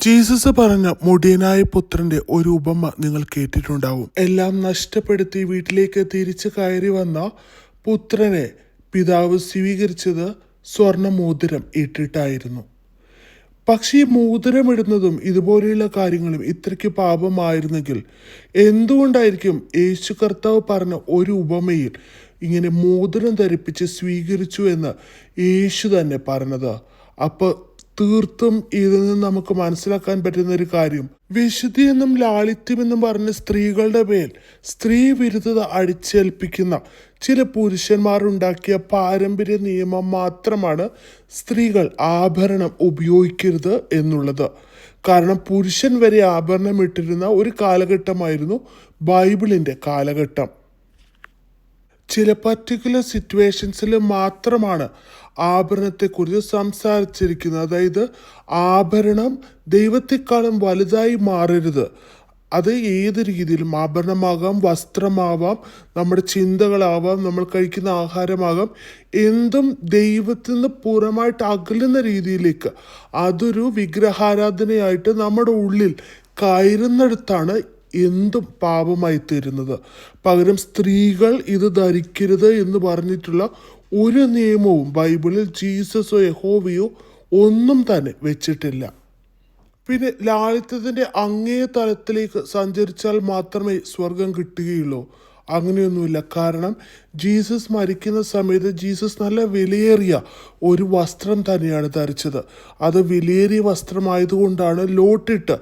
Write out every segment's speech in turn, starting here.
Jesus പറഞ്ഞ മുടിയനായ പുത്രന്റെ ഒരു ഉപമ നിങ്ങൾ കേട്ടിട്ടുണ്ടാവും. എല്ലാം നഷ്ടപ്പെടുത്തി വീട്ടിലേക്ക് തിരിച്ചു കയറി വന്ന പുത്രനെ പിതാവ് സ്വീകരിച്ചത് സ്വർണ്ണമോതിരം ഇട്ടിട്ടായിരുന്നു. പക്ഷേ ഈ മോതിരം ഇടുന്നതും ഇതുപോലെയുള്ള കാര്യങ്ങളും ഇത്രയ്ക്ക് പാപമായിരുന്നെങ്കിൽ എന്തുകൊണ്ടായിരിക്കും യേശു കർത്താവ് പറഞ്ഞ ഒരു ഉപമയിൽ ഇങ്ങനെ മോതിരം ധരിപ്പിച്ച് സ്വീകരിച്ചു എന്ന് യേശു തന്നെ പറഞ്ഞത്? അപ്പോൾ തീർത്തും ഇതിൽ നിന്ന് നമുക്ക് മനസ്സിലാക്കാൻ പറ്റുന്ന ഒരു കാര്യം, വിശുദ്ധി എന്നും ലാളിത്യമെന്നും പറഞ്ഞ് സ്ത്രീകളുടെ മേൽ സ്ത്രീ വിരുദ്ധത അടിച്ചേൽപ്പിക്കുന്ന ചില പുരുഷന്മാരുണ്ടാക്കിയ പാരമ്പര്യ നിയമം മാത്രമാണ് സ്ത്രീകൾ ആഭരണം ഉപയോഗിക്കരുത് എന്നുള്ളത്. കാരണം പുരുഷൻ വരെ ആഭരണം ഇട്ടിരുന്ന ഒരു കാലഘട്ടമായിരുന്നു ബൈബിളിൻ്റെ കാലഘട്ടം. ചില പർട്ടിക്കുലർ സിറ്റുവേഷൻസിൽ മാത്രമാണ് ആഭരണത്തെക്കുറിച്ച് സംസാരിച്ചിരിക്കുന്നത്. അതായത് ആഭരണം ദൈവത്തെക്കാളും വലുതായി മാറരുത്. അത് ഏത് രീതിയിലും ആഭരണമാകാം, വസ്ത്രമാവാം, നമ്മുടെ ചിന്തകളാവാം, നമ്മൾ കഴിക്കുന്ന ആഹാരമാകാം, എന്തും ദൈവത്തിൽ നിന്ന് പൂർണ്ണമായിട്ട് അകലുന്ന രീതിയിലേക്ക് അതൊരു വിഗ്രഹാരാധനയായിട്ട് നമ്മുടെ ഉള്ളിൽ കയറുന്നിടത്താണ് എന്തും പാപമായി തീരുന്നത്. പകരം സ്ത്രീകൾ ഇത് ധരിക്കരുത് എന്ന് പറഞ്ഞിട്ടുള്ള ഒരു നിയമവും ബൈബിളിൽ ജീസസോ യഹോവയോ ഒന്നും തന്നെ വെച്ചിട്ടില്ല. പിന്നെ ലാളിത്യത്തിൻ്റെ അങ്ങേ തലത്തിലേക്ക് സഞ്ചരിച്ചാൽ മാത്രമേ സ്വർഗം കിട്ടുകയുള്ളൂ. അങ്ങനെയൊന്നുമില്ല. കാരണം ജീസസ് മരിക്കുന്ന സമയത്ത് ജീസസ് നല്ല വിലയേറിയ ഒരു വസ്ത്രം തന്നെയാണ് ധരിച്ചത്. അത് വിലയേറിയ വസ്ത്രമായതുകൊണ്ടാണ് ലോട്ടിട്ട്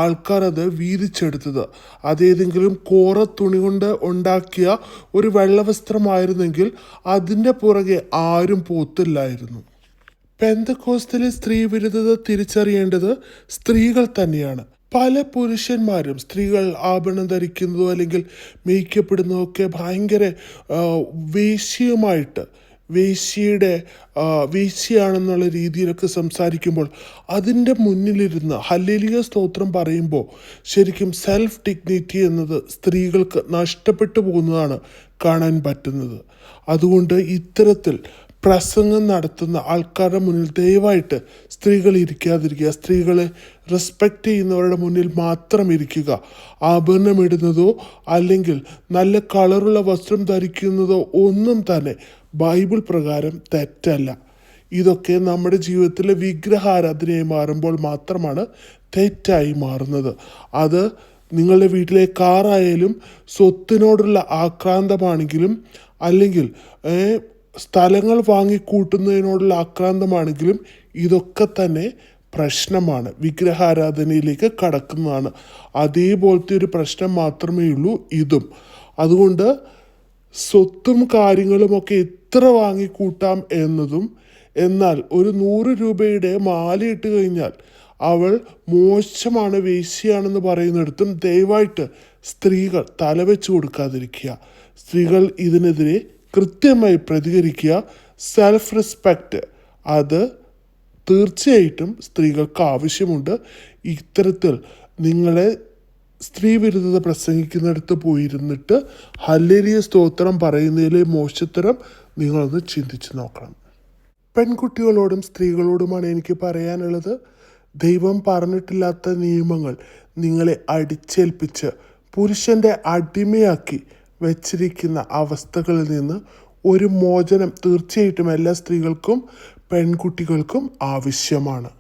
ആൾക്കാർ അത് വീതിച്ചെടുത്തത്. അതേതെങ്കിലും കോറ തുണി കൊണ്ട് ഉണ്ടാക്കിയ ഒരു വെള്ളവസ്ത്രമായിരുന്നെങ്കിൽ അതിൻ്റെ പുറകെ ആരും പോത്തില്ലായിരുന്നു. പെന്തക്കോസ്തിലെ സ്ത്രീ വിരുദ്ധത തിരിച്ചറിയേണ്ടത് സ്ത്രീകൾ തന്നെയാണ്. പല പുരുഷന്മാരും സ്ത്രീകൾ ആഭരണം ധരിക്കുന്നതോ അല്ലെങ്കിൽ മേക്കപ്പെടുന്നതോ ഒക്കെ ഭയങ്കര വേശ്യയുമായിട്ട് വേശ്യയാണെന്നുള്ള രീതിയിലൊക്കെ സംസാരിക്കുമ്പോൾ അതിൻ്റെ മുന്നിലിരുന്ന് ഹല്ലേലൂയ സ്തോത്രം പറയുമ്പോൾ ശരിക്കും സെൽഫ് ഡിഗ്നിറ്റി എന്നത് സ്ത്രീകൾക്ക് നഷ്ടപ്പെട്ടു പോകുന്നതാണ് കാണാൻ പറ്റുന്നത്. അതുകൊണ്ട് ഇത്തരത്തിൽ പ്രസംഗം നടത്തുന്ന ആൾക്കാരുടെ മുന്നിൽ ദയവായിട്ട് സ്ത്രീകൾ ഇരിക്കാതിരിക്കുക. സ്ത്രീകളെ റെസ്പെക്റ്റ് ചെയ്യുന്നവരുടെ മുന്നിൽ മാത്രം ഇരിക്കുക. ആഭരണം ഇടുന്നതോ അല്ലെങ്കിൽ നല്ല കളറുള്ള വസ്ത്രം ധരിക്കുന്നതോ ഒന്നും തന്നെ ബൈബിൾ പ്രകാരം തെറ്റല്ല. ഇതൊക്കെ നമ്മുടെ ജീവിതത്തിലെ വിഗ്രഹാരാധനയായി മാറുമ്പോൾ മാത്രമാണ് തെറ്റായി മാറുന്നത്. അത് നിങ്ങളുടെ വീട്ടിലെ കാറായാലും സ്വത്തിനോടുള്ള ആക്രാന്തമാണെങ്കിലും അല്ലെങ്കിൽ സ്ഥലങ്ങൾ വാങ്ങിക്കൂട്ടുന്നതിനോടുള്ള ആക്രാന്തമാണെങ്കിലും ഇതൊക്കെ തന്നെ പ്രശ്നമാണ്, വിഗ്രഹാരാധനയിലേക്ക് കടക്കുന്നതാണ്. അതേപോലത്തെ ഒരു പ്രശ്നം മാത്രമേ ഉള്ളൂ ഇതും. അതുകൊണ്ട് സ്വത്തും കാര്യങ്ങളുമൊക്കെ എത്ര വാങ്ങിക്കൂട്ടാം എന്നതും, എന്നാൽ ഒരു 100 രൂപയുടെ മാലയിട്ട് കഴിഞ്ഞാൽ അവൾ മോശമാണ്, വേശ്യയാണെന്ന് പറയുന്നിടത്തും ദയവായിട്ട് സ്ത്രീകൾ തലവെച്ച് കൊടുക്കാതിരിക്കുക. സ്ത്രീകൾ ഇതിനെതിരെ കൃത്യമായി പ്രതികരിക്കുക. സെൽഫ് റെസ്പെക്റ്റ് അത് തീർച്ചയായിട്ടും സ്ത്രീകൾക്ക് ആവശ്യമുണ്ട്. ഇത്തരത്തിൽ നിങ്ങളെ സ്ത്രീ വിരുദ്ധത പ്രസംഗിക്കുന്നിടത്ത് പോയിരുന്നിട്ട് ഹല്ലേലൂയ സ്തോത്രം പറയുന്നതിലെ മോശത്തരം നിങ്ങളൊന്ന് ചിന്തിച്ച് നോക്കണം. പെൺകുട്ടികളോടും സ്ത്രീകളോടുമാണ് എനിക്ക് പറയാനുള്ളത്. ദൈവം പറഞ്ഞിട്ടില്ലാത്ത നിയമങ്ങൾ നിങ്ങളെ അടിച്ചേൽപ്പിച്ച് പുരുഷൻ്റെ അടിമയാക്കി വച്ചിരിക്കുന്ന അവസ്ഥകളിൽ നിന്ന് ഒരു മോചനം തീർച്ചയായിട്ടും എല്ലാ സ്ത്രീകൾക്കും പെൺകുട്ടികൾക്കും ആവശ്യമാണ്.